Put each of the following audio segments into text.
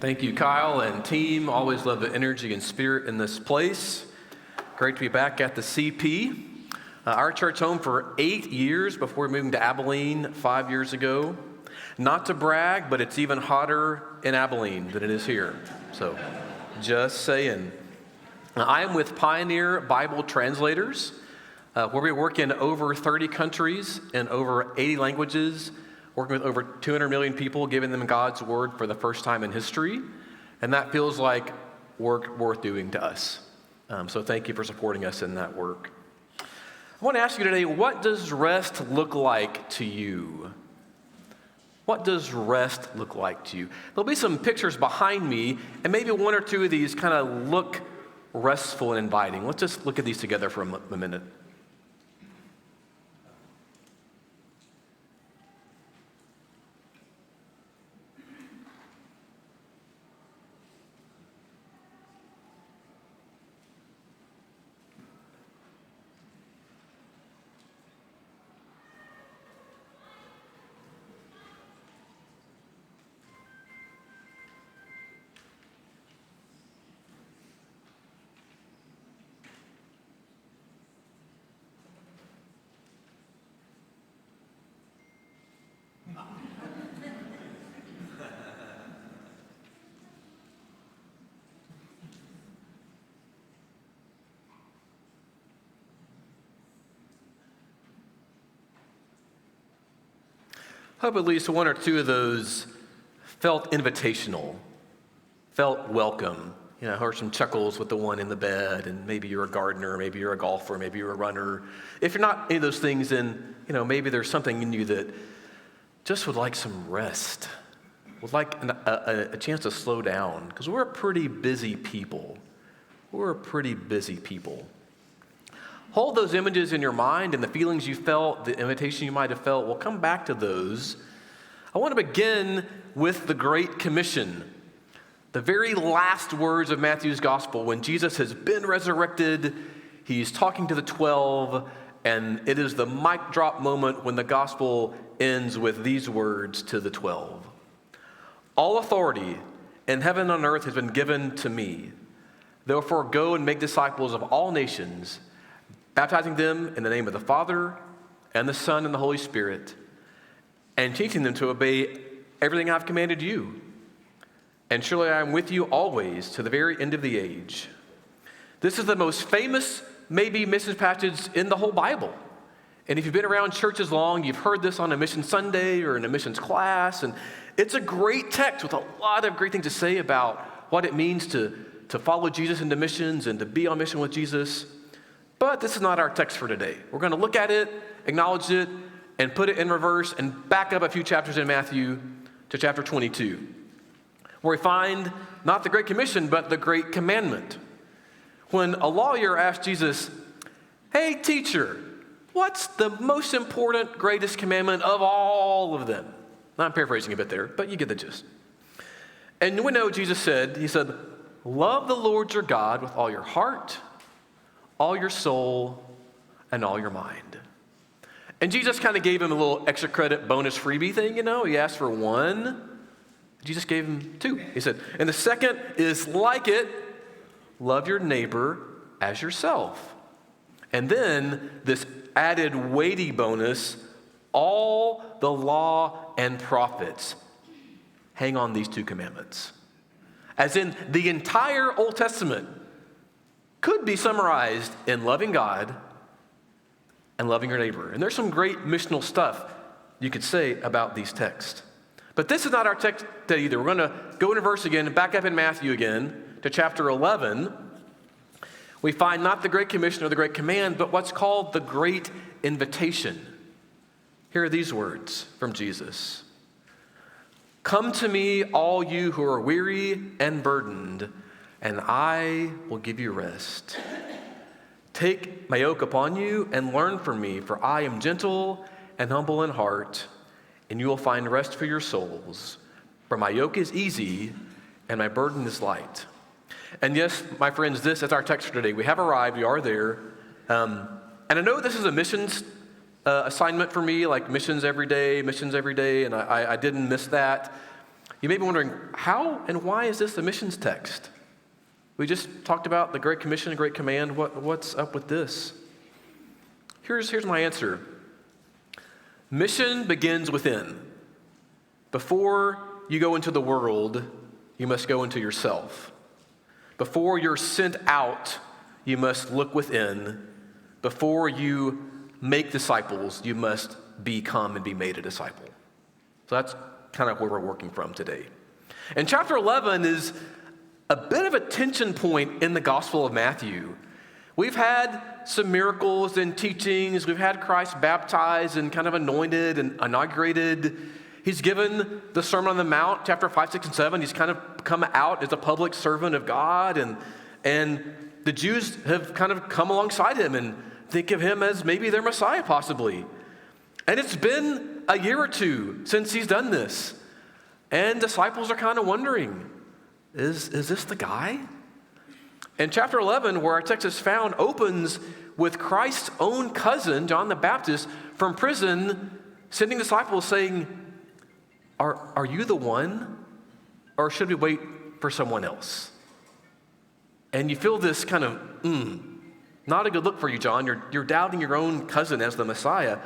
Thank you, Kyle and team. Always love the energy and spirit in this place. Great to be back at the CP. Our church home for 8 years before moving to Abilene 5 years ago. Not to brag, but it's even hotter in Abilene than it is here. So, just saying. I am with Pioneer Bible Translators, where we work in over 30 countries in over 80 languages, working with over 200 million people, giving them God's Word for the first time in history. And that feels like work worth doing to us. So thank you for supporting us in that work. I want to ask you today, what does rest look like to you? What does rest look like to you? There'll be some pictures behind me, and maybe one or two of these kind of look restful and inviting. Let's just look at these together for a minute. Hope at least one or two of those felt invitational, felt welcome. I heard some chuckles with the one in the bed, and maybe you're a gardener, maybe you're a golfer, maybe you're a runner. If you're not any of those things, then, maybe there's something in you that just would like some rest, would like a chance to slow down, because we're a pretty busy people. We're a pretty busy people. Hold those images in your mind and the feelings you felt, the invitation you might have felt. We'll come back to those. I want to begin with the Great Commission, the very last words of Matthew's gospel. When Jesus has been resurrected, he's talking to the 12, and it is the mic drop moment when the gospel ends with these words to the 12. All authority in heaven and on earth has been given to me. Therefore, go and make disciples of all nations, baptizing them in the name of the Father and the Son and the Holy Spirit, and teaching them to obey everything I've commanded you. And surely I am with you always to the very end of the age. This is the most famous, maybe, mission passage in the whole Bible. And if you've been around churches long, you've heard this on a mission Sunday or in a missions class. And it's a great text with a lot of great things to say about what it means to follow Jesus into missions and to be on mission with Jesus. But this is not our text for today. We're going to look at it, acknowledge it, and put it in reverse and back up a few chapters in Matthew to chapter 22, where we find not the Great Commission, but the Great Commandment. When a lawyer asked Jesus, "Hey, teacher, what's the most important, greatest commandment of all of them?" I'm paraphrasing a bit there, but you get the gist. And we know Jesus said, he said, "Love the Lord your God with all your heart, all your soul, and all your mind." And Jesus kind of gave him a little extra credit bonus freebie thing, He asked for one. Jesus gave him two. He said, and the second is like it, love your neighbor as yourself. And then this added weighty bonus, all the law and prophets hang on these two commandments. As in the entire Old Testament could be summarized in loving God and loving your neighbor. And there's some great missional stuff you could say about these texts. But this is not our text today either. We're going to go in a verse again and back up in Matthew again to chapter 11. We find not the Great Commission or the Great Command, but what's called the Great Invitation. Here are these words from Jesus. "Come to me, all you who are weary and burdened, and I will give you rest. Take my yoke upon you and learn from me, for I am gentle and humble in heart, and you will find rest for your souls. For my yoke is easy and my burden is light." And yes, my friends, this is our text for today. We have arrived, we are there. And I know this is a missions assignment for me, like missions every day, and I didn't miss that. You may be wondering, how and why is this a missions text? We just talked about the Great Commission and Great Command. What's up with this? Here's my answer. Mission begins within. Before you go into the world, you must go into yourself. Before you're sent out, you must look within. Before you make disciples, you must become and be made a disciple. So that's kind of where we're working from today. And chapter 11 is a bit of a tension point in the Gospel of Matthew. We've had some miracles and teachings. We've had Christ baptized and kind of anointed and inaugurated. He's given the Sermon on the Mount, chapter 5, 6, and 7. He's kind of come out as a public servant of God. And the Jews have kind of come alongside him and think of him as maybe their Messiah, possibly. And it's been a year or two since he's done this. And disciples are kind of wondering, is this the guy? And chapter 11, where our text is found, opens with Christ's own cousin, John the Baptist, from prison, sending disciples saying, Are you the one, or should we wait for someone else? And you feel this kind of, not a good look for you, John. You're doubting your own cousin as the Messiah.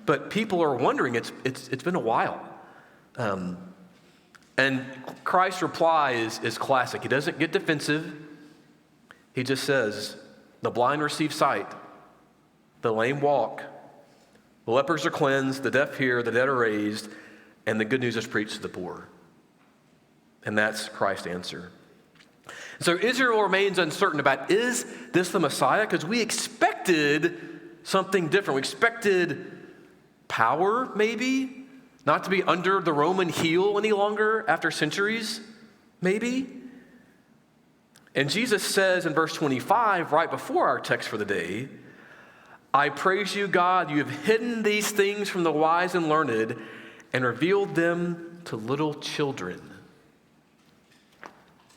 But people are wondering, it's been a while. And Christ's reply is classic. He doesn't get defensive. He just says, the blind receive sight, the lame walk, the lepers are cleansed, the deaf hear, the dead are raised, and the good news is preached to the poor. And that's Christ's answer. So Israel remains uncertain about, is this the Messiah? Because we expected something different. We expected power, maybe, not to be under the Roman heel any longer after centuries, maybe. And Jesus says in verse 25, right before our text for the day, I praise you, God, you have hidden these things from the wise and learned and revealed them to little children.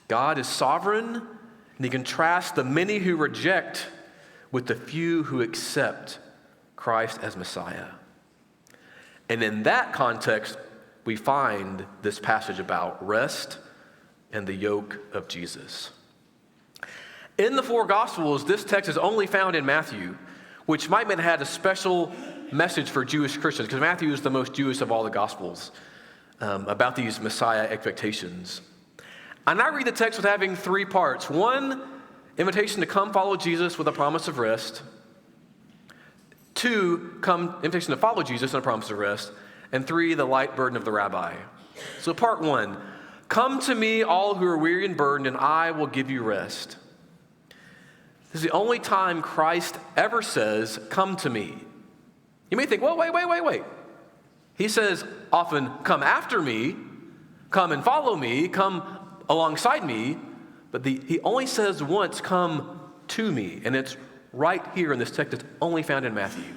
God is sovereign, and he contrasts the many who reject with the few who accept Christ as Messiah. And in that context, we find this passage about rest and the yoke of Jesus. In the four Gospels, this text is only found in Matthew, which might have had a special message for Jewish Christians, because Matthew is the most Jewish of all the Gospels about these Messiah expectations. And I read the text with having three parts. One, invitation to come follow Jesus with a promise of rest. Two, invitation to follow Jesus and a promise of rest. And three, the light burden of the rabbi. So part one, come to me all who are weary and burdened, and I will give you rest. This is the only time Christ ever says, come to me. You may think, well, wait. He says often, come after me, come and follow me, come alongside me, but he only says once, come to me, and it's right here in this text. It's only found in Matthew.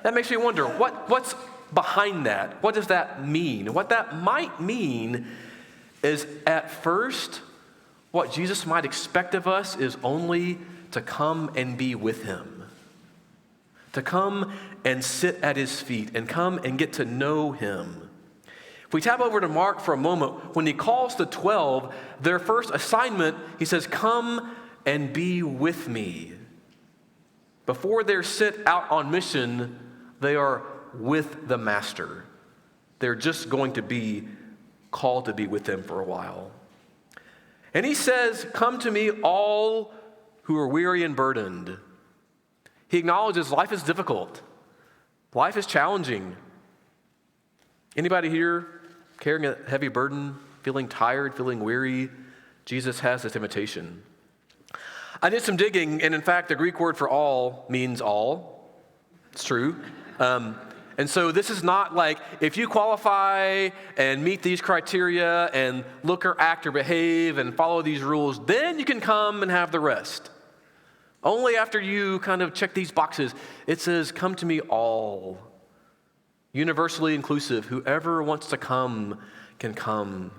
That makes me wonder, what's behind that? What does that mean? What that might mean is, at first, what Jesus might expect of us is only to come and be with him, to come and sit at his feet and come and get to know him. If we tap over to Mark for a moment, when he calls the 12, their first assignment, he says, come and be with me. Before they're sent out on mission, they are with the master. They're just going to be called to be with him for a while. And he says, come to me all who are weary and burdened. He acknowledges life is difficult. Life is challenging. Anybody here carrying a heavy burden, feeling tired, feeling weary? Jesus has this invitation. I did some digging, and in fact, the Greek word for all means all. It's true. And so this is not like, if you qualify and meet these criteria and look or act or behave and follow these rules, then you can come and have the rest. Only after you kind of check these boxes. It says, come to me all. Universally inclusive. Whoever wants to come can come.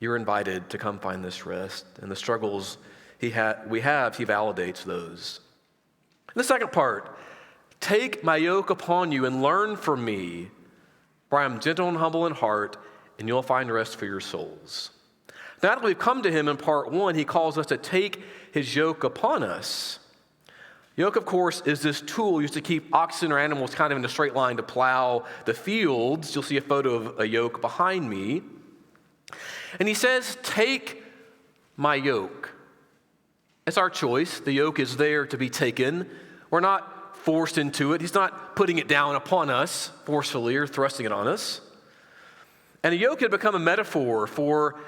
You're invited to come find this rest. And the struggles he validates those. And the second part, take my yoke upon you and learn from me, for I am gentle and humble in heart, and you'll find rest for your souls. Now that we've come to him in part 1, he calls us to take his yoke upon us. Yoke, of course, is this tool used to keep oxen or animals kind of in a straight line to plow the fields. You'll see a photo of a yoke behind me. And he says, take my yoke. It's our choice. The yoke is there to be taken. We're not forced into it. He's not putting it down upon us forcefully or thrusting it on us. And a yoke had become a metaphor for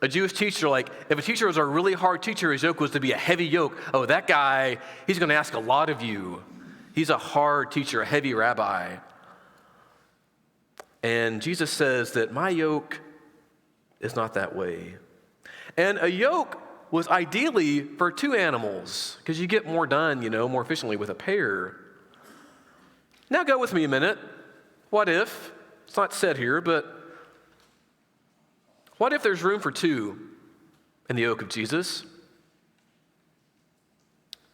a Jewish teacher. Like, if a teacher was a really hard teacher, his yoke was to be a heavy yoke. Oh, that guy, he's going to ask a lot of you. He's a hard teacher, a heavy rabbi. And Jesus says that my yoke is not that way. And a yoke was ideally for 2 animals, because you get more done, more efficiently with a pair. Now go with me a minute. What if, it's not said here, but what if there's room for 2 in the yoke of Jesus?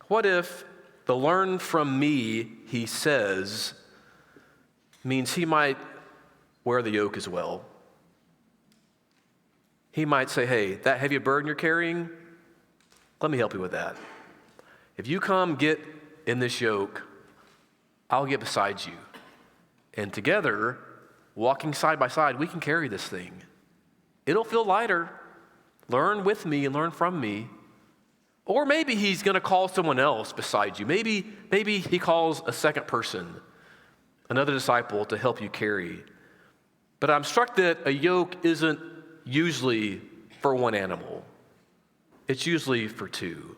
What if the learn from me, he says, means he might wear the yoke as well? He might say, hey, that heavy burden you're carrying, let me help you with that. If you come get in this yoke, I'll get beside you. And together, walking side by side, we can carry this thing. It'll feel lighter. Learn with me and learn from me. Or maybe he's going to call someone else beside you. Maybe he calls a second person, another disciple, to help you carry. But I'm struck that a yoke isn't usually for 1 animal. It's usually for 2.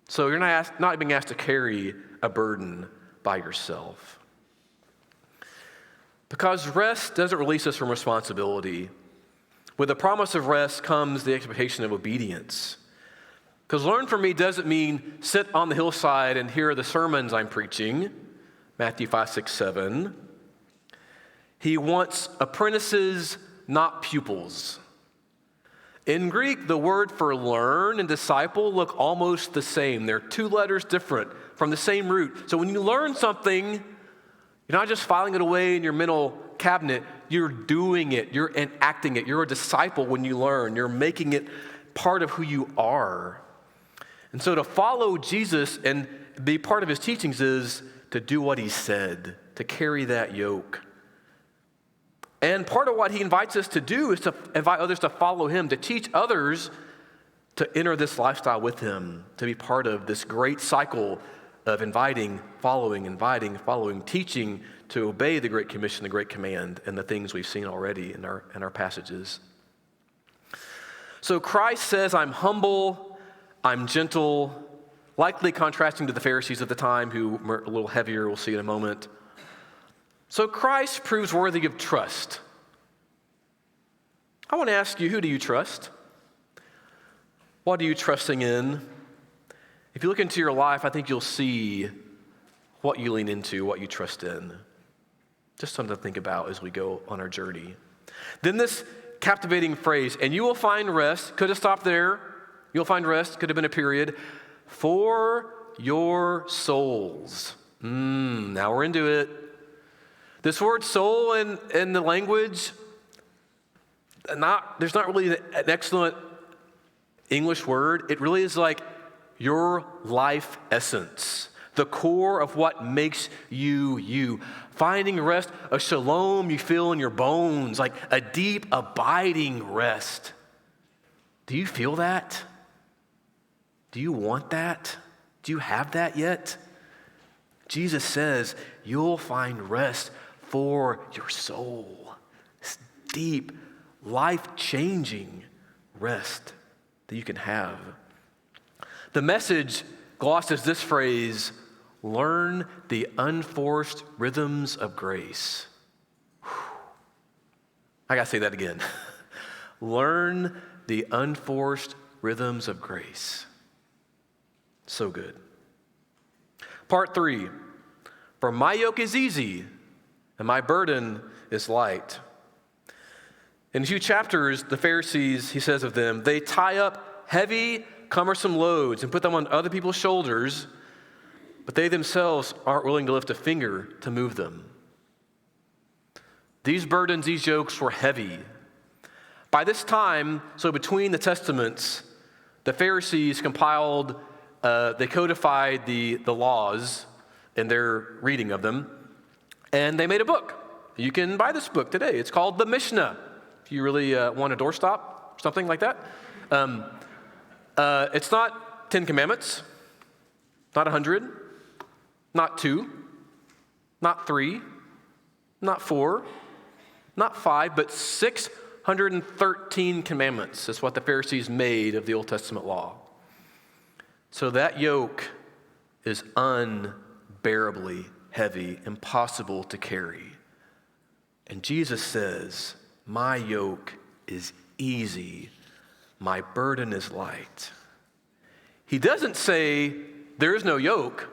So you're not being asked to carry a burden by yourself. Because rest doesn't release us from responsibility. With the promise of rest comes the expectation of obedience. Because learn from me doesn't mean sit on the hillside and hear the sermons I'm preaching, Matthew 5, 6, 7. He wants apprentices, not pupils. In Greek, the word for learn and disciple look almost the same. They're 2 letters different from the same root. So when you learn something, you're not just filing it away in your mental cabinet, you're doing it, you're enacting it. You're a disciple when you learn. You're making it part of who you are. And so to follow Jesus and be part of his teachings is to do what he said, to carry that yoke. And part of what he invites us to do is to invite others to follow him, to teach others to enter this lifestyle with him, to be part of this great cycle of inviting, following, teaching to obey the Great Commission, the Great Command, and the things we've seen already in our passages. So Christ says, I'm humble, I'm gentle, likely contrasting to the Pharisees at the time who were a little heavier, we'll see in a moment. So Christ proves worthy of trust. I want to ask you, who do you trust? What are you trusting in? If you look into your life, I think you'll see what you lean into, what you trust in. Just something to think about as we go on our journey. Then this captivating phrase, and you will find rest, could have stopped there. You'll find rest, could have been a period, for your souls. Now we're into it. This word soul in the language, there's not really an excellent English word. It really is like your life essence, the core of what makes you you. Finding rest, a shalom you feel in your bones, like a deep, abiding rest. Do you feel that? Do you want that? Do you have that yet? Jesus says you'll find rest for your soul. This deep, life-changing rest that you can have. The Message glosses this phrase, learn the unforced rhythms of grace. I gotta say that again. Learn the unforced rhythms of grace. So good. Part 3, for my yoke is easy and my burden is light. In a few chapters, the Pharisees, he says of them, they tie up heavy, cumbersome loads and put them on other people's shoulders, but they themselves aren't willing to lift a finger to move them. These burdens, these yokes were heavy. By this time, so between the Testaments, the Pharisees compiled, they codified the laws in their reading of them, and they made a book. You can buy this book today. It's called the Mishnah. If you really want a doorstop, something like that. It's not 10 Commandments, not 100, not 2, not 3, not 4, not 5, but 613 commandments is what the Pharisees made of the Old Testament law. So that yoke is unbearably heavy, impossible to carry. And Jesus says, my yoke is easy, my burden is light. He doesn't say there is no yoke.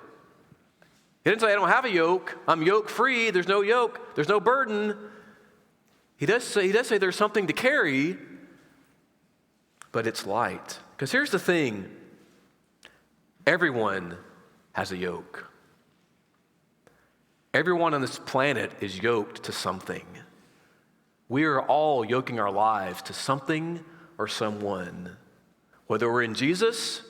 He didn't say I don't have a yoke, I'm yoke free, there's no yoke, there's no burden. He does say there's something to carry, but it's light. Because here's the thing, everyone has a yoke. Everyone on this planet is yoked to something. We are all yoking our lives to something or someone. Whether we're in Jesus,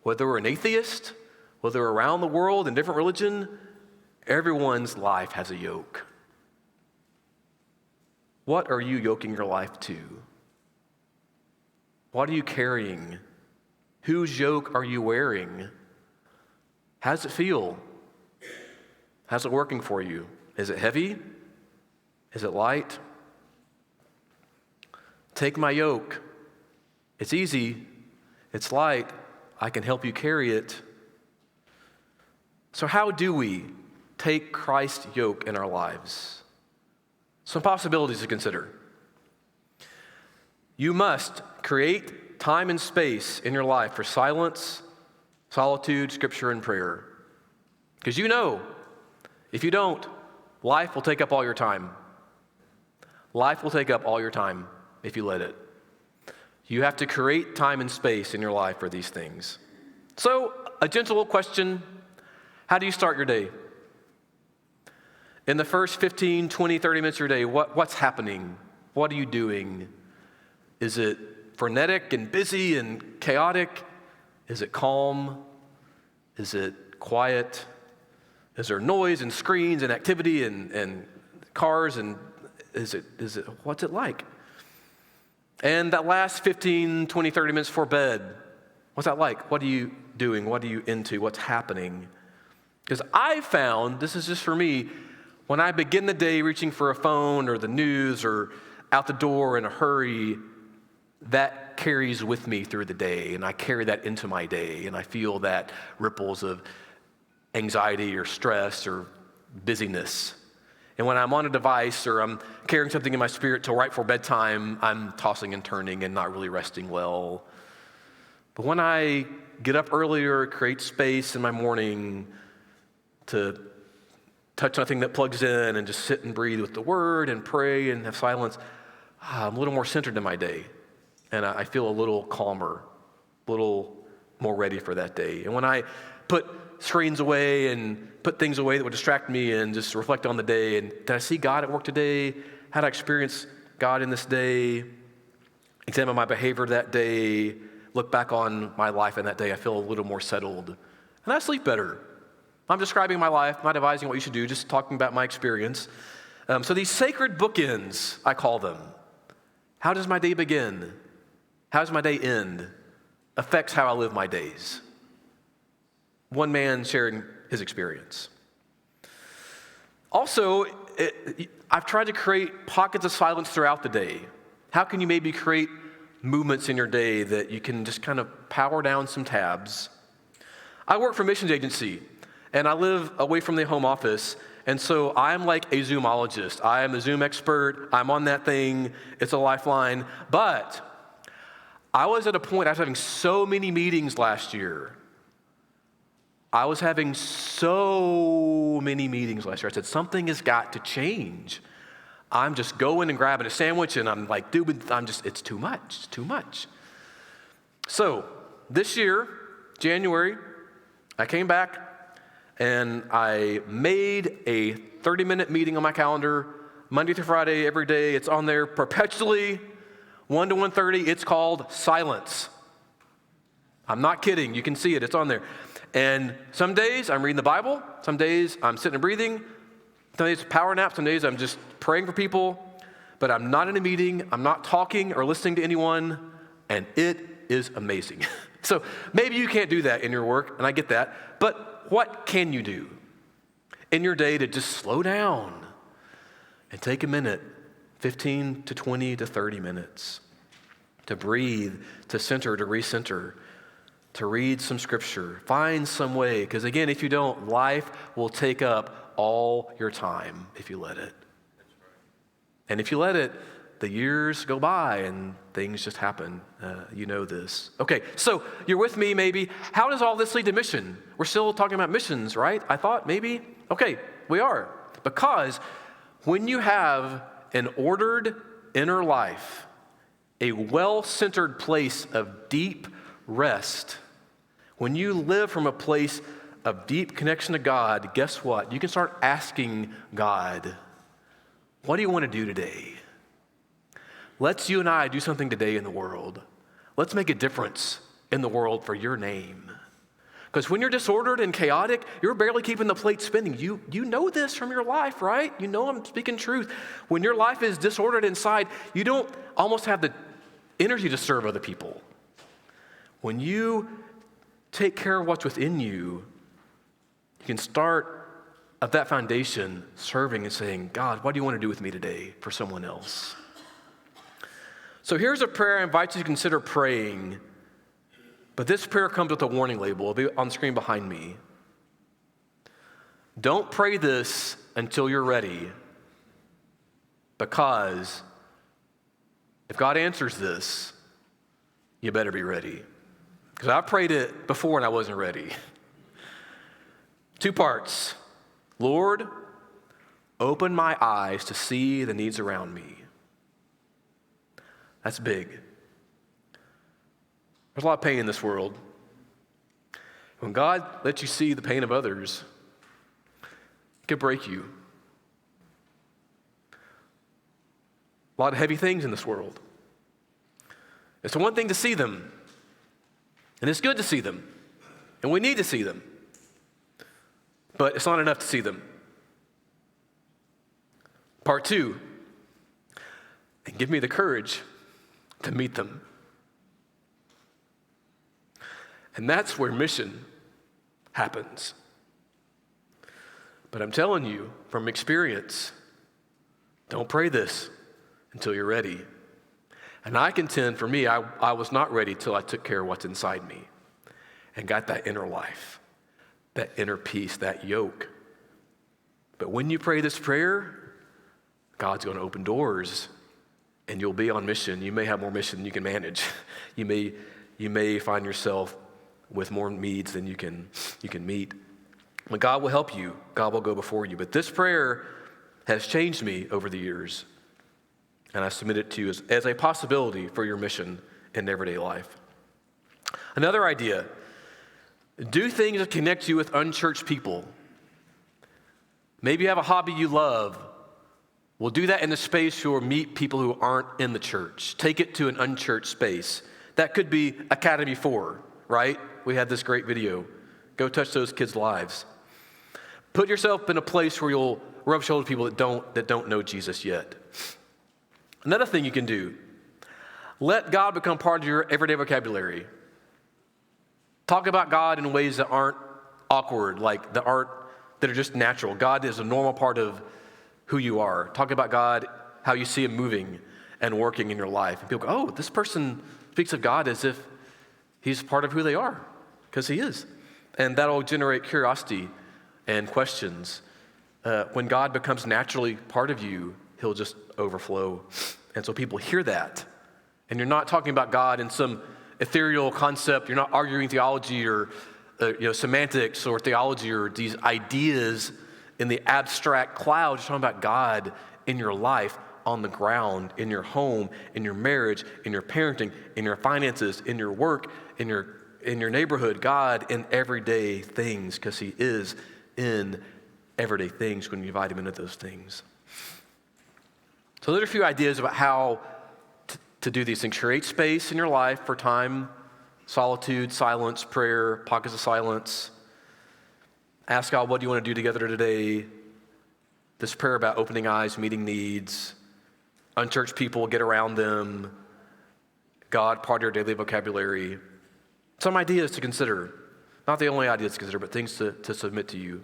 whether we're an atheist, whether we're around the world in different religion, everyone's life has a yoke. What are you yoking your life to? What are you carrying? Whose yoke are you wearing? How does it feel? How's it working for you? Is it heavy? Is it light? Take my yoke. It's easy. It's light. I can help you carry it. So how do we take Christ's yoke in our lives? Some possibilities to consider. You must create time and space in your life for silence, solitude, scripture, and prayer. Because you know, if you don't, life will take up all your time. Life will take up all your time if you let it. You have to create time and space in your life for these things. So, a gentle question, how do you start your day? In the first 15, 20, 30 minutes of your day, what's happening? What are you doing? Is it frenetic and busy and chaotic? Is it calm? Is it quiet? Is there noise and screens and activity and cars? And is it what's it like? And that last 15, 20, 30 minutes before bed, what's that like? What are you doing? What are you into? What's happening? Because I found, this is just for me, when I begin the day reaching for a phone or the news or out the door in a hurry, that carries with me through the day, and I carry that into my day, and I feel that ripples of anxiety or stress or busyness. And when I'm on a device or I'm carrying something in my spirit till right before bedtime, I'm tossing and turning and not really resting well. But when I get up earlier, create space in my morning to touch nothing that plugs in and just sit and breathe with the word and pray and have silence, I'm a little more centered in my day. And I feel a little calmer, a little more ready for that day. And when I put screens away and put things away that would distract me and just reflect on the day, and did I see God at work today? How did I experience God in this day? Examine my behavior that day, look back on my life in that day, I feel a little more settled. And I sleep better. I'm describing my life, not advising what you should do, just talking about my experience. So these sacred bookends, I call them. How does my day begin? How does my day end? Affects how I live my days. One man sharing his experience. Also, I've tried to create pockets of silence throughout the day. How can you maybe create movements in your day that you can just kind of power down some tabs? I work for a missions agency, and I live away from the home office, and so I'm like a Zoomologist. I am a Zoom expert. I'm on that thing. It's a lifeline. But I was at a point, I was having so many meetings last year. I said, something has got to change. I'm just going and grabbing a sandwich, and I'm like, it's too much. So this year, January, I came back, and I made a 30-minute meeting on my calendar, Monday through Friday, every day. It's on there perpetually. 1 to 1:30, it's called silence. I'm not kidding. You can see it. It's on there. And some days I'm reading the Bible. Some days I'm sitting and breathing. Some days it's power nap. Some days I'm just praying for people. But I'm not in a meeting. I'm not talking or listening to anyone. And it is amazing. So maybe you can't do that in your work, and I get that. But what can you do in your day to just slow down and take a minute, 15 to 20 to 30 minutes, to breathe, to center, to recenter, to read some scripture, find some way, because again, if you don't, life will take up all your time if you let it. And if you let it, the years go by and things just happen. You know this. Okay, so you're with me maybe. How does all this lead to mission? We're still talking about missions, right? I thought maybe. Okay, we are. Because when you have an ordered inner life, a well-centered place of deep rest, when you live from a place of deep connection to God, guess what? You can start asking God, what do you want to do today? Let's you and I do something today in the world. Let's make a difference in the world for your name. Because when you're disordered and chaotic, you're barely keeping the plate spinning. You know this from your life, right? You know I'm speaking truth. When your life is disordered inside, you don't almost have the energy to serve other people. When you take care of what's within you, you can start at that foundation serving and saying, God, what do you want to do with me today for someone else? So here's a prayer I invite you to consider praying, but this prayer comes with a warning label. It'll be on the screen behind me. Don't pray this until you're ready, because if God answers this, you better be ready. Because I prayed it before and I wasn't ready. 2 parts. Lord, open my eyes to see the needs around me. That's big. There's a lot of pain in this world. When God lets you see the pain of others, it can break you. A lot of heavy things in this world. It's one thing to see them, and it's good to see them, and we need to see them, but it's not enough to see them. Part 2, and give me the courage to meet them. And that's where mission happens. But I'm telling you from experience, don't pray this until you're ready. And I contend for me, I was not ready till I took care of what's inside me and got that inner life, that inner peace, that yoke. But when you pray this prayer, God's going to open doors and you'll be on mission. You may have more mission than you can manage. You may find yourself with more needs than you can meet. But God will help you. God will go before you. But this prayer has changed me over the years. And I submit it to you as a possibility for your mission in everyday life. Another idea, do things that connect you with unchurched people. Maybe you have a hobby you love. Well, do that in the space you'll meet people who aren't in the church. Take it to an unchurched space. That could be Academy 4, right? We had this great video. Go touch those kids' lives. Put yourself in a place where you'll rub shoulders with people that don't know Jesus yet. Another thing you can do, let God become part of your everyday vocabulary. Talk about God in ways that aren't awkward, like that are just natural. God is a normal part of who you are. Talk about God, how you see him moving and working in your life. And people go, oh, this person speaks of God as if he's part of who they are, because he is. And that'll generate curiosity and questions. When God becomes naturally part of you, he'll just overflow. And so people hear that. And you're not talking about God in some ethereal concept. You're not arguing theology or semantics or theology or these ideas in the abstract clouds. You're talking about God in your life, on the ground, in your home, in your marriage, in your parenting, in your finances, in your work, in your neighborhood. God in everyday things, because he is in everyday things when you invite him into those things. So there are a few ideas about how to do these things. Create space in your life for time, solitude, silence, prayer, pockets of silence. Ask God, what do you want to do together today? This prayer about opening eyes, meeting needs, unchurched people, get around them. God, part of your daily vocabulary. Some ideas to consider. Not the only ideas to consider, but things to submit to you.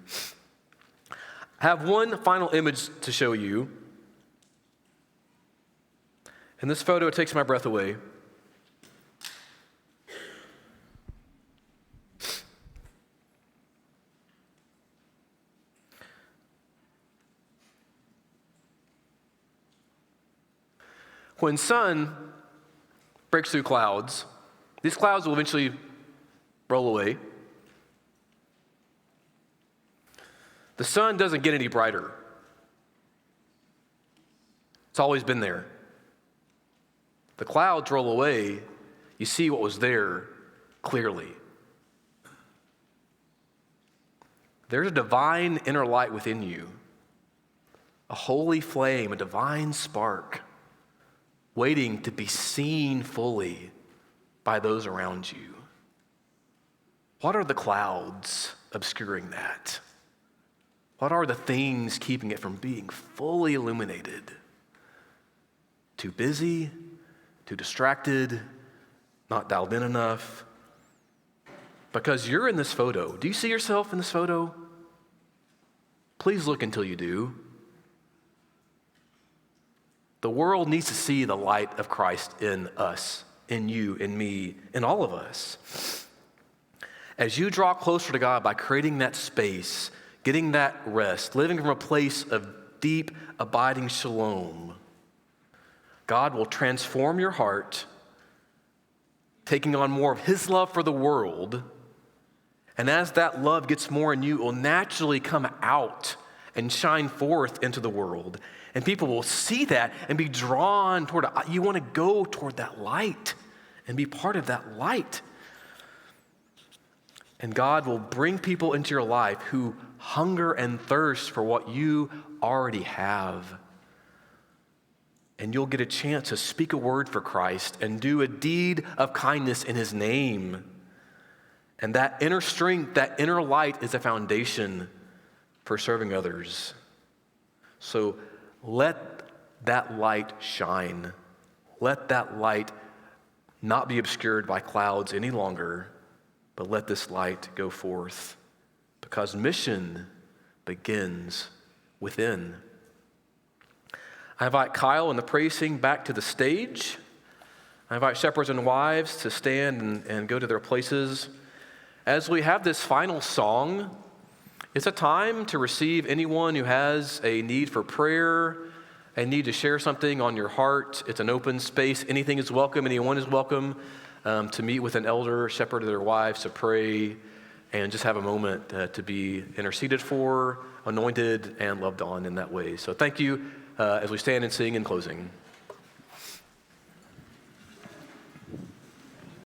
I have one final image to show you. In this photo, it takes my breath away. When sun breaks through clouds, these clouds will eventually roll away. The sun doesn't get any brighter. It's always been there. The clouds roll away, you see what was there clearly. There's a divine inner light within you, a holy flame, a divine spark, waiting to be seen fully by those around you. What are the clouds obscuring that? What are the things keeping it from being fully illuminated? Too busy? Too distracted? Not dialed in enough? Because you're in this photo. Do you see yourself in this photo? Please look until you do. The world needs to see the light of Christ in us, in you, in me, in all of us. As you draw closer to God by creating that space, getting that rest, living from a place of deep, abiding shalom, God will transform your heart, taking on more of His love for the world. And as that love gets more in you, it will naturally come out and shine forth into the world. And people will see that and be drawn toward it. You want to go toward that light and be part of that light. And God will bring people into your life who hunger and thirst for what you already have. And you'll get a chance to speak a word for Christ and do a deed of kindness in His name. And that inner strength, that inner light is a foundation for serving others. So let that light shine. Let that light not be obscured by clouds any longer, but let this light go forth, because mission begins within. I invite Kyle and the praise team back to the stage. I invite shepherds and wives to stand and go to their places. As we have this final song, it's a time to receive anyone who has a need for prayer, a need to share something on your heart. It's an open space. Anything is welcome. Anyone is welcome to meet with an elder, shepherd, or their wives, to pray and just have a moment to be interceded for, anointed, and loved on in that way. So thank you as we stand and sing in closing.